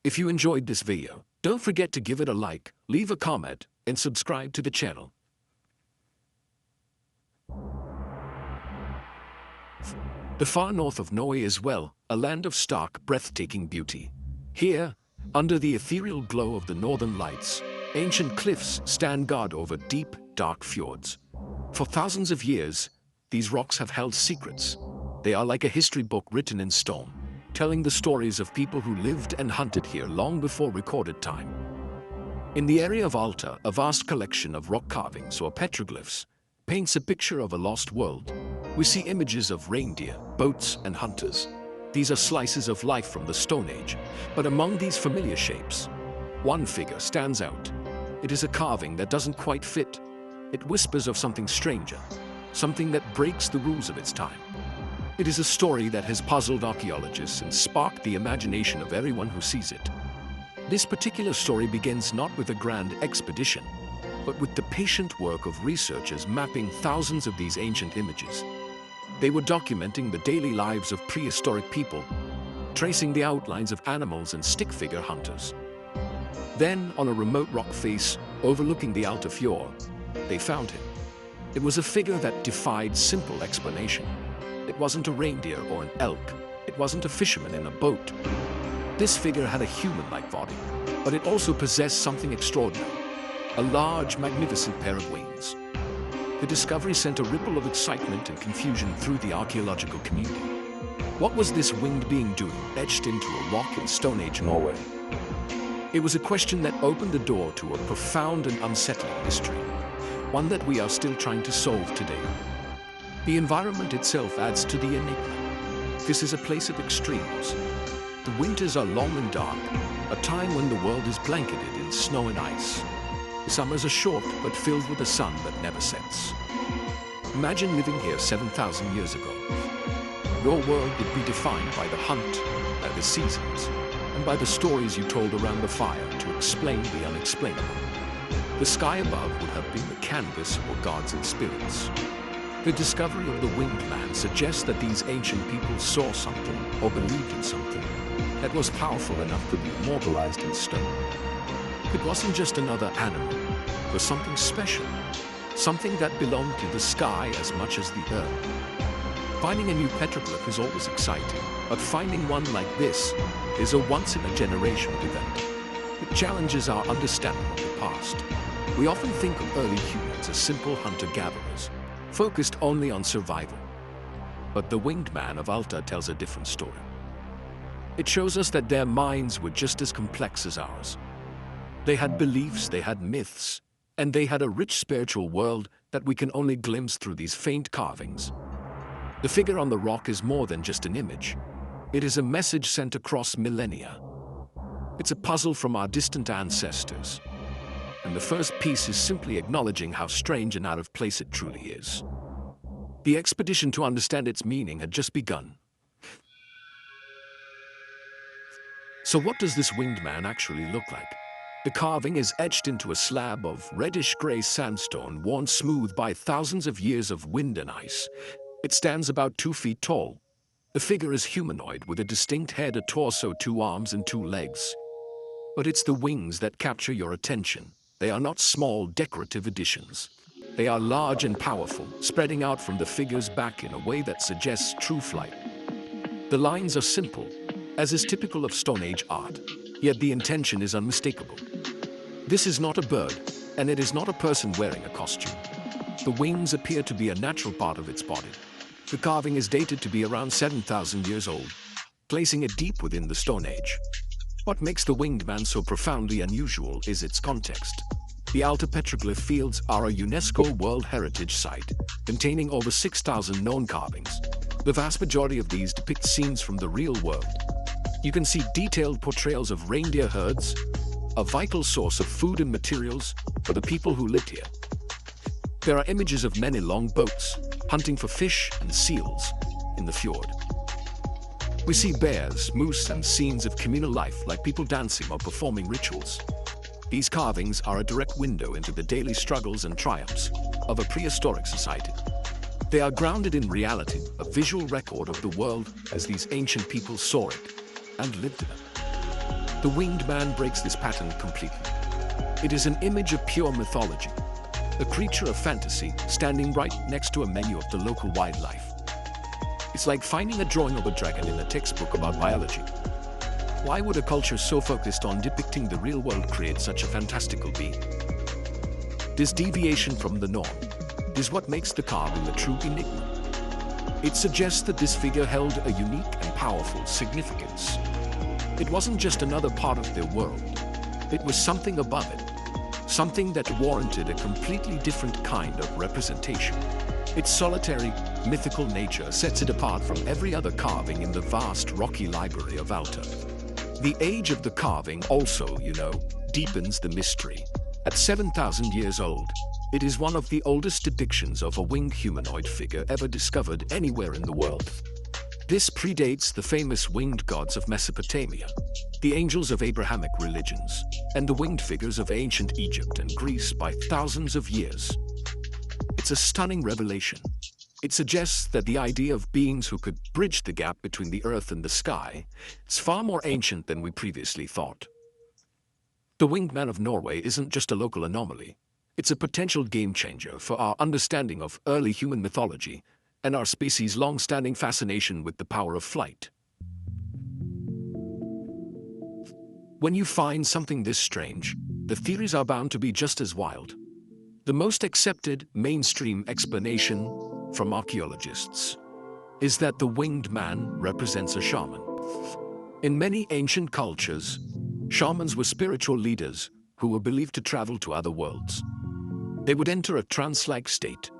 If you enjoyed this video, don't forget to give it a like, leave a comment, and subscribe to the channel. The far north of Norway is, well, a land of stark, breathtaking beauty. Here, under the ethereal glow of the northern lights, ancient cliffs stand guard over deep, dark fjords. For thousands of years, these rocks have held secrets. They are like a history book written in stone, telling the stories of people who lived and hunted here long before recorded time. In the area of Alta, a vast collection of rock carvings or petroglyphs paints a picture of a lost world. We see images of reindeer, boats, and hunters. These are slices of life from the Stone Age, but among these familiar shapes, one figure stands out. It is a carving that doesn't quite fit. It whispers of something stranger, something that breaks the rules of its time. It is a story that has puzzled archaeologists and sparked the imagination of everyone who sees it. This particular story begins not with a grand expedition, but with the patient work of researchers mapping thousands of these ancient images. They were documenting the daily lives of prehistoric people, tracing the outlines of animals and stick figure hunters. Then, on a remote rock face overlooking the Alta fjord, they found him. It was a figure that defied simple explanation. It wasn't a reindeer or an elk. It wasn't a fisherman in a boat. This figure had a human-like body, but it also possessed something extraordinary: a large, magnificent pair of wings. The discovery sent a ripple of excitement and confusion through the archaeological community. What was this winged being doing, etched into a rock in Stone Age Norway? It was a question that opened the door to a profound and unsettling mystery, one that we are still trying to solve today. The environment itself adds to the enigma. This is a place of extremes. The winters are long and dark, a time when the world is blanketed in snow and ice. The summers are short, but filled with a sun that never sets. Imagine living here 7,000 years ago. Your world would be defined by the hunt, by the seasons, and by the stories you told around the fire to explain the unexplainable. The sky above would have been the canvas for gods and spirits. The discovery of the Winged Man suggests that these ancient people saw something or believed in something that was powerful enough to be immortalized in stone. It wasn't just another animal. It was something special, something that belonged to the sky as much as the earth. Finding a new petroglyph is always exciting, but finding one like this is a once-in-a-generation event. It challenges our understanding of the past. We often think of early humans as simple hunter-gatherers, focused only on survival. But the Winged Man of Alta tells a different story. It shows us that their minds were just as complex as ours. They had beliefs, they had myths, and they had a rich spiritual world that we can only glimpse through these faint carvings. The figure on the rock is more than just an image. It is a message sent across millennia. It's a puzzle from our distant ancestors. And the first piece is simply acknowledging how strange and out of place it truly is. The expedition to understand its meaning had just begun. So what does this winged man actually look like? The carving is etched into a slab of reddish-gray sandstone worn smooth by thousands of years of wind and ice. It stands about 2 feet tall. The figure is humanoid with a distinct head, a torso, 2 arms, and 2 legs. But it's the wings that capture your attention. They are not small, decorative additions. They are large and powerful, spreading out from the figure's back in a way that suggests true flight. The lines are simple, as is typical of Stone Age art, yet the intention is unmistakable. This is not a bird, and it is not a person wearing a costume. The wings appear to be a natural part of its body. The carving is dated to be around 7,000 years old, placing it deep within the Stone Age. What makes the Winged Man so profoundly unusual is its context. The Alta petroglyph fields are a UNESCO World Heritage Site, containing over 6,000 known carvings. The vast majority of these depict scenes from the real world. You can see detailed portrayals of reindeer herds, a vital source of food and materials for the people who lived here. There are images of men in long boats, hunting for fish and seals in the fjord. We see bears, moose, and scenes of communal life like people dancing or performing rituals. These carvings are a direct window into the daily struggles and triumphs of a prehistoric society. They are grounded in reality, a visual record of the world as these ancient people saw it and lived in it. The Winged Man breaks this pattern completely. It is an image of pure mythology, a creature of fantasy standing right next to a menu of the local wildlife. It's like finding a drawing of a dragon in a textbook about biology. Why would a culture so focused on depicting the real world create such a fantastical being? This deviation from the norm is what makes the carving a true enigma. It suggests that this figure held a unique and powerful significance. It wasn't just another part of their world. It was something above it, something that warranted a completely different kind of representation. Its solitary, mythical nature sets it apart from every other carving in the vast rocky library of Alta. The age of the carving also, deepens the mystery. At 7,000 years old, it is one of the oldest depictions of a winged humanoid figure ever discovered anywhere in the world. This predates the famous winged gods of Mesopotamia, the angels of Abrahamic religions, and the winged figures of ancient Egypt and Greece by thousands of years. It's a stunning revelation. It suggests that the idea of beings who could bridge the gap between the earth and the sky is far more ancient than we previously thought. The Winged Man of Norway isn't just a local anomaly. It's a potential game-changer for our understanding of early human mythology and our species' long-standing fascination with the power of flight. When you find something this strange, the theories are bound to be just as wild. The most accepted mainstream explanation from archaeologists is that the winged man represents a shaman. In many ancient cultures, shamans were spiritual leaders who were believed to travel to other worlds. They would enter a trance-like state,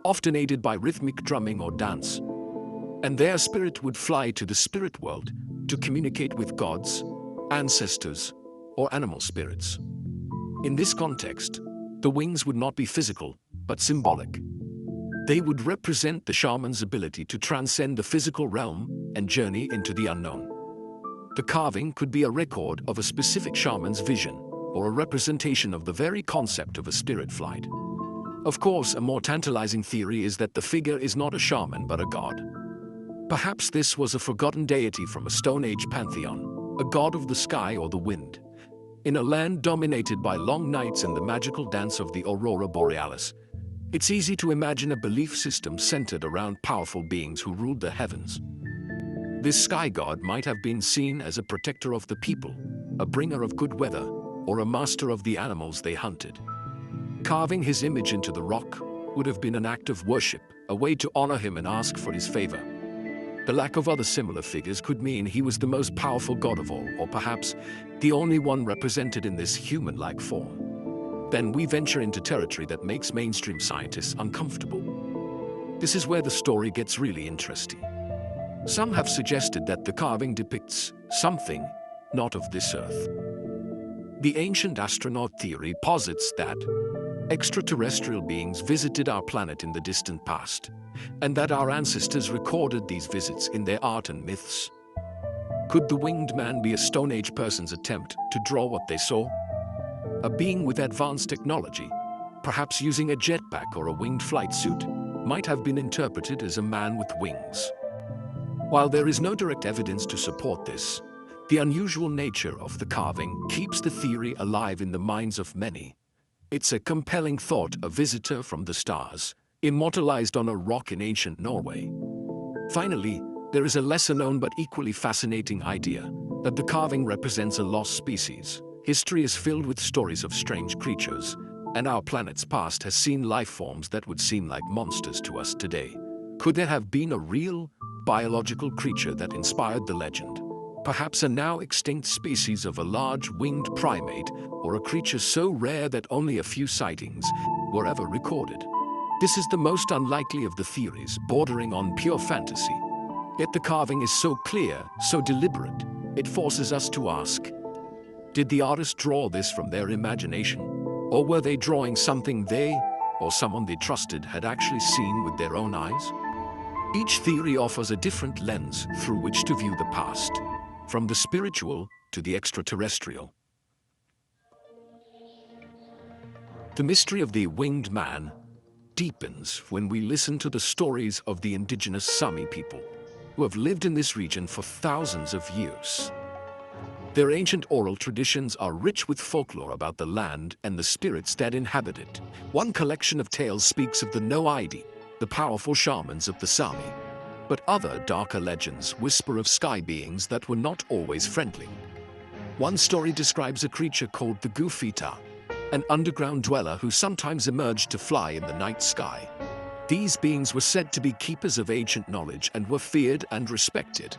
often aided by rhythmic drumming or dance, and their spirit would fly to the spirit world to communicate with gods, ancestors, or animal spirits. In this context, the wings would not be physical, but symbolic. They would represent the shaman's ability to transcend the physical realm and journey into the unknown. The carving could be a record of a specific shaman's vision, or a representation of the very concept of a spirit flight. Of course, a more tantalizing theory is that the figure is not a shaman but a god. Perhaps this was a forgotten deity from a Stone Age pantheon, a god of the sky or the wind. In a land dominated by long nights and the magical dance of the aurora borealis, it's easy to imagine a belief system centered around powerful beings who ruled the heavens. This sky god might have been seen as a protector of the people, a bringer of good weather, or a master of the animals they hunted. Carving his image into the rock would have been an act of worship, a way to honor him and ask for his favor. The lack of other similar figures could mean he was the most powerful god of all, or perhaps the only one represented in this human-like form. Then we venture into territory that makes mainstream scientists uncomfortable. This is where the story gets really interesting. Some have suggested that the carving depicts something not of this earth. The ancient astronaut theory posits that extraterrestrial beings visited our planet in the distant past, and that our ancestors recorded these visits in their art and myths. Could the winged man be a Stone Age person's attempt to draw what they saw? A being with advanced technology, perhaps using a jetpack or a winged flight suit, might have been interpreted as a man with wings. While there is no direct evidence to support this, the unusual nature of the carving keeps the theory alive in the minds of many. It's a compelling thought, a visitor from the stars, immortalized on a rock in ancient Norway. Finally, there is a lesser-known but equally fascinating idea that the carving represents a lost species. History is filled with stories of strange creatures, and our planet's past has seen life forms that would seem like monsters to us today. Could there have been a real, biological creature that inspired the legend? Perhaps a now extinct species of a large winged primate, or a creature so rare that only a few sightings were ever recorded. This is the most unlikely of the theories, bordering on pure fantasy. Yet the carving is so clear, so deliberate, it forces us to ask, did the artist draw this from their imagination? Or were they drawing something they, or someone they trusted, had actually seen with their own eyes? Each theory offers a different lens through which to view the past, from the spiritual to the extraterrestrial. The mystery of the winged man deepens when we listen to the stories of the indigenous Sami people, who have lived in this region for thousands of years. Their ancient oral traditions are rich with folklore about the land and the spirits that inhabit it. One collection of tales speaks of the no-ID, the powerful shamans of the Sami. But other darker legends whisper of sky beings that were not always friendly. One story describes a creature called the Gufita, an underground dweller who sometimes emerged to fly in the night sky. These beings were said to be keepers of ancient knowledge and were feared and respected.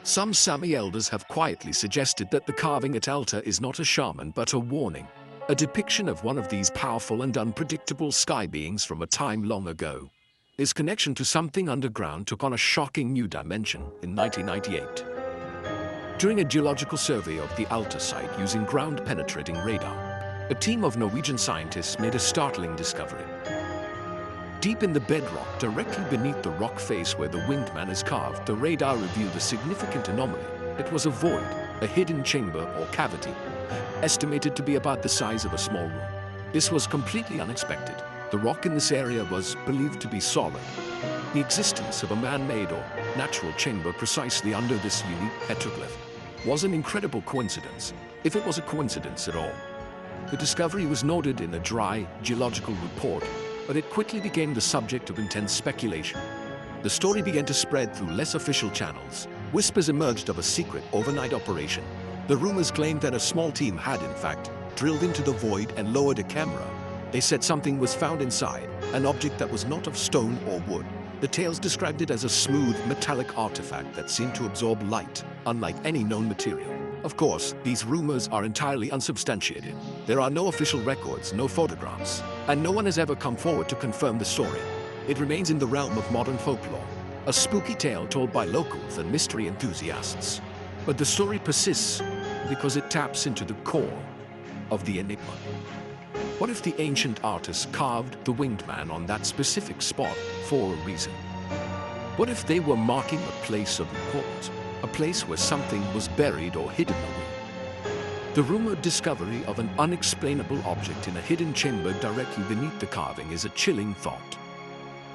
Some Sami elders have quietly suggested that the carving at Alta is not a shaman but a warning, a depiction of one of these powerful and unpredictable sky beings from a time long ago. His connection to something underground took on a shocking new dimension in 1998. During a geological survey of the Alta site using ground-penetrating radar, a team of Norwegian scientists made a startling discovery. Deep in the bedrock, directly beneath the rock face where the Winged Man is carved, the radar revealed a significant anomaly. It was a void, a hidden chamber or cavity, estimated to be about the size of a small room. This was completely unexpected. The rock in this area was believed to be solid. The existence of a man-made or natural chamber precisely under this unique petroglyph was an incredible coincidence, if it was a coincidence at all. The discovery was noted in a dry geological report, but it quickly became the subject of intense speculation. The story began to spread through less official channels. Whispers emerged of a secret overnight operation. The rumors claimed that a small team had, in fact, drilled into the void and lowered a camera. They said something was found inside, an object that was not of stone or wood. The tales described it as a smooth, metallic artifact that seemed to absorb light, unlike any known material. Of course, these rumors are entirely unsubstantiated. There are no official records, no photographs, and no one has ever come forward to confirm the story. It remains in the realm of modern folklore, a spooky tale told by locals and mystery enthusiasts. But the story persists because it taps into the core of the enigma. What if the ancient artists carved the Winged Man on that specific spot for a reason? What if they were marking a place of importance, a place where something was buried or hidden away? The rumored discovery of an unexplainable object in a hidden chamber directly beneath the carving is a chilling thought.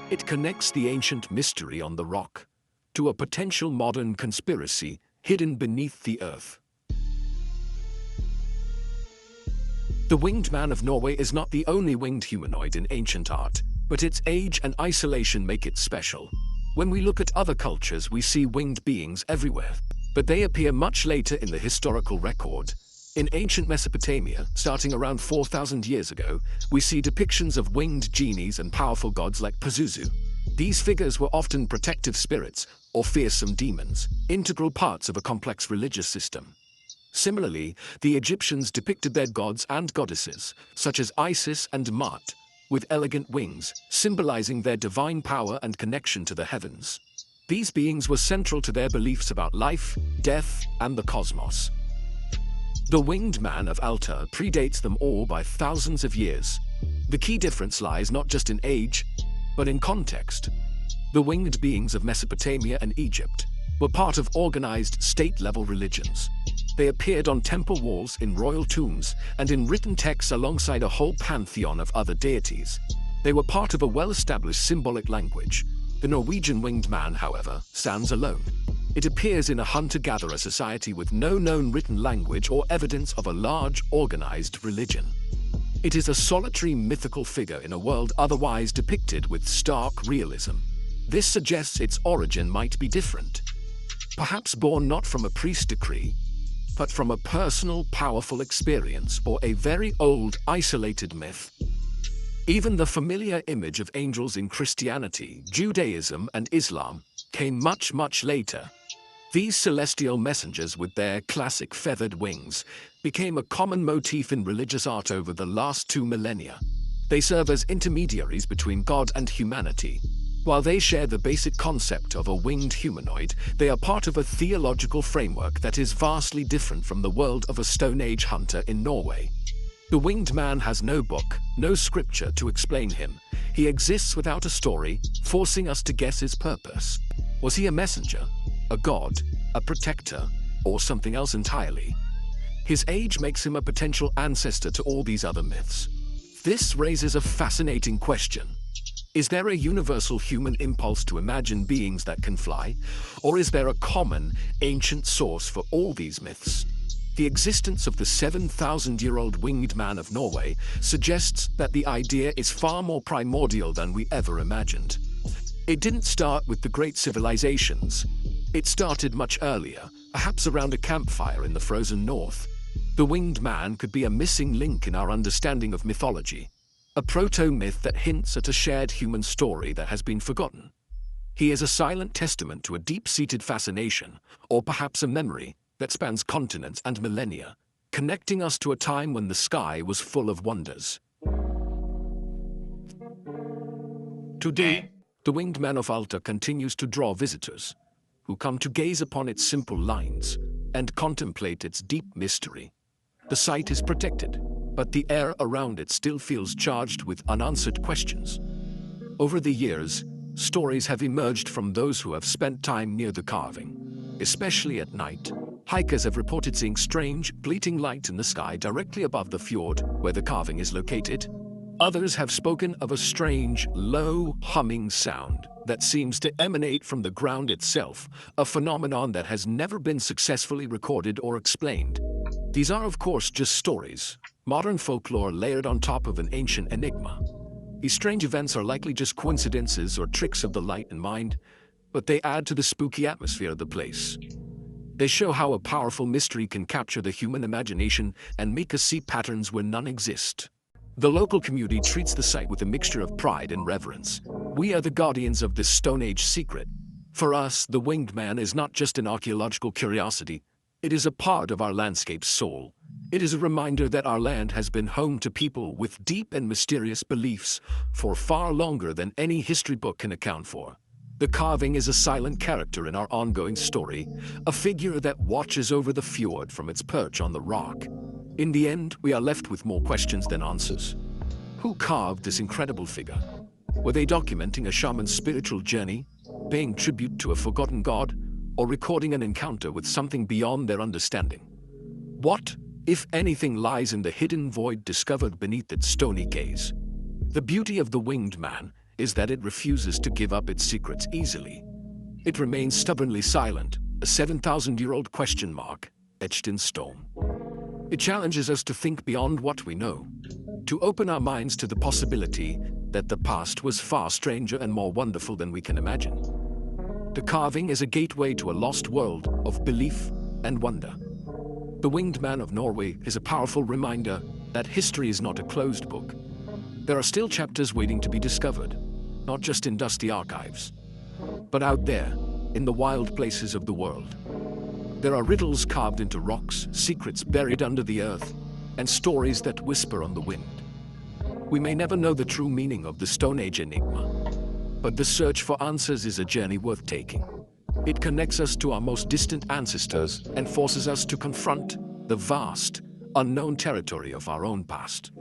It connects the ancient mystery on the rock to a potential modern conspiracy hidden beneath the earth. The Winged Man of Norway is not the only winged humanoid in ancient art, but its age and isolation make it special. When we look at other cultures, we see winged beings everywhere, but they appear much later in the historical record. In ancient Mesopotamia, starting around 4,000 years ago, we see depictions of winged genies and powerful gods like Pazuzu. These figures were often protective spirits or fearsome demons, integral parts of a complex religious system. Similarly, the Egyptians depicted their gods and goddesses, such as Isis and Maat, with elegant wings, symbolizing their divine power and connection to the heavens. These beings were central to their beliefs about life, death, and the cosmos. The Winged Man of Alta predates them all by thousands of years. The key difference lies not just in age, but in context. The winged beings of Mesopotamia and Egypt were part of organized state-level religions. They appeared on temple walls, in royal tombs, and in written texts alongside a whole pantheon of other deities. They were part of a well-established symbolic language. The Norwegian Winged Man, however, stands alone. It appears in a hunter-gatherer society with no known written language or evidence of a large, organized religion. It is a solitary mythical figure in a world otherwise depicted with stark realism. This suggests its origin might be different. Perhaps born not from a priest decree, but from a personal, powerful experience or a very old, isolated myth. Even the familiar image of angels in Christianity, Judaism, and Islam came much, much later. These celestial messengers with their classic feathered wings became a common motif in religious art over the last 2 millennia. They serve as intermediaries between God and humanity. While they share the basic concept of a winged humanoid, they are part of a theological framework that is vastly different from the world of a Stone Age hunter in Norway. The Winged Man has no book, no scripture to explain him. He exists without a story, forcing us to guess his purpose. Was he a messenger, a god, a protector, or something else entirely? His age makes him a potential ancestor to all these other myths. This raises a fascinating question. Is there a universal human impulse to imagine beings that can fly, or is there a common, ancient source for all these myths? The existence of the 7,000-year-old Winged Man of Norway suggests that the idea is far more primordial than we ever imagined. It didn't start with the great civilizations. It started much earlier, perhaps around a campfire in the frozen north. The Winged Man could be a missing link in our understanding of mythology, a proto-myth that hints at a shared human story that has been forgotten. He is a silent testament to a deep-seated fascination, or perhaps a memory, that spans continents and millennia, connecting us to a time when the sky was full of wonders. Today, the Winged Man of Alta continues to draw visitors, who come to gaze upon its simple lines and contemplate its deep mystery. The site is protected, but the air around it still feels charged with unanswered questions. Over the years, stories have emerged from those who have spent time near the carving. Especially at night, hikers have reported seeing strange, bleating light in the sky directly above the fjord where the carving is located. Others have spoken of a strange, low, humming sound that seems to emanate from the ground itself, a phenomenon that has never been successfully recorded or explained. These are, of course, just stories, modern folklore layered on top of an ancient enigma. These strange events are likely just coincidences or tricks of the light and mind, but they add to the spooky atmosphere of the place. They show how a powerful mystery can capture the human imagination and make us see patterns where none exist. The local community treats the site with a mixture of pride and reverence. We are the guardians of this Stone Age secret. For us, the Winged Man is not just an archaeological curiosity. It is a part of our landscape's soul. It is a reminder that our land has been home to people with deep and mysterious beliefs for far longer than any history book can account for. The carving is a silent character in our ongoing story, a figure that watches over the fjord from its perch on the rock. In the end, we are left with more questions than answers. Who carved this incredible figure? Were they documenting a shaman's spiritual journey, paying tribute to a forgotten god, or recording an encounter with something beyond their understanding? What, if anything, lies in the hidden void discovered beneath its stony gaze? The beauty of the Winged Man is that it refuses to give up its secrets easily. It remains stubbornly silent, a 7,000-year-old question mark, etched in stone. It challenges us to think beyond what we know, to open our minds to the possibility that the past was far stranger and more wonderful than we can imagine. The carving is a gateway to a lost world of belief and wonder. The Winged Man of Norway is a powerful reminder that history is not a closed book. There are still chapters waiting to be discovered, not just in dusty archives, but out there, in the wild places of the world. There are riddles carved into rocks, secrets buried under the earth, and stories that whisper on the wind. We may never know the true meaning of the Stone Age enigma, but the search for answers is a journey worth taking. It connects us to our most distant ancestors and forces us to confront the vast, unknown territory of our own past.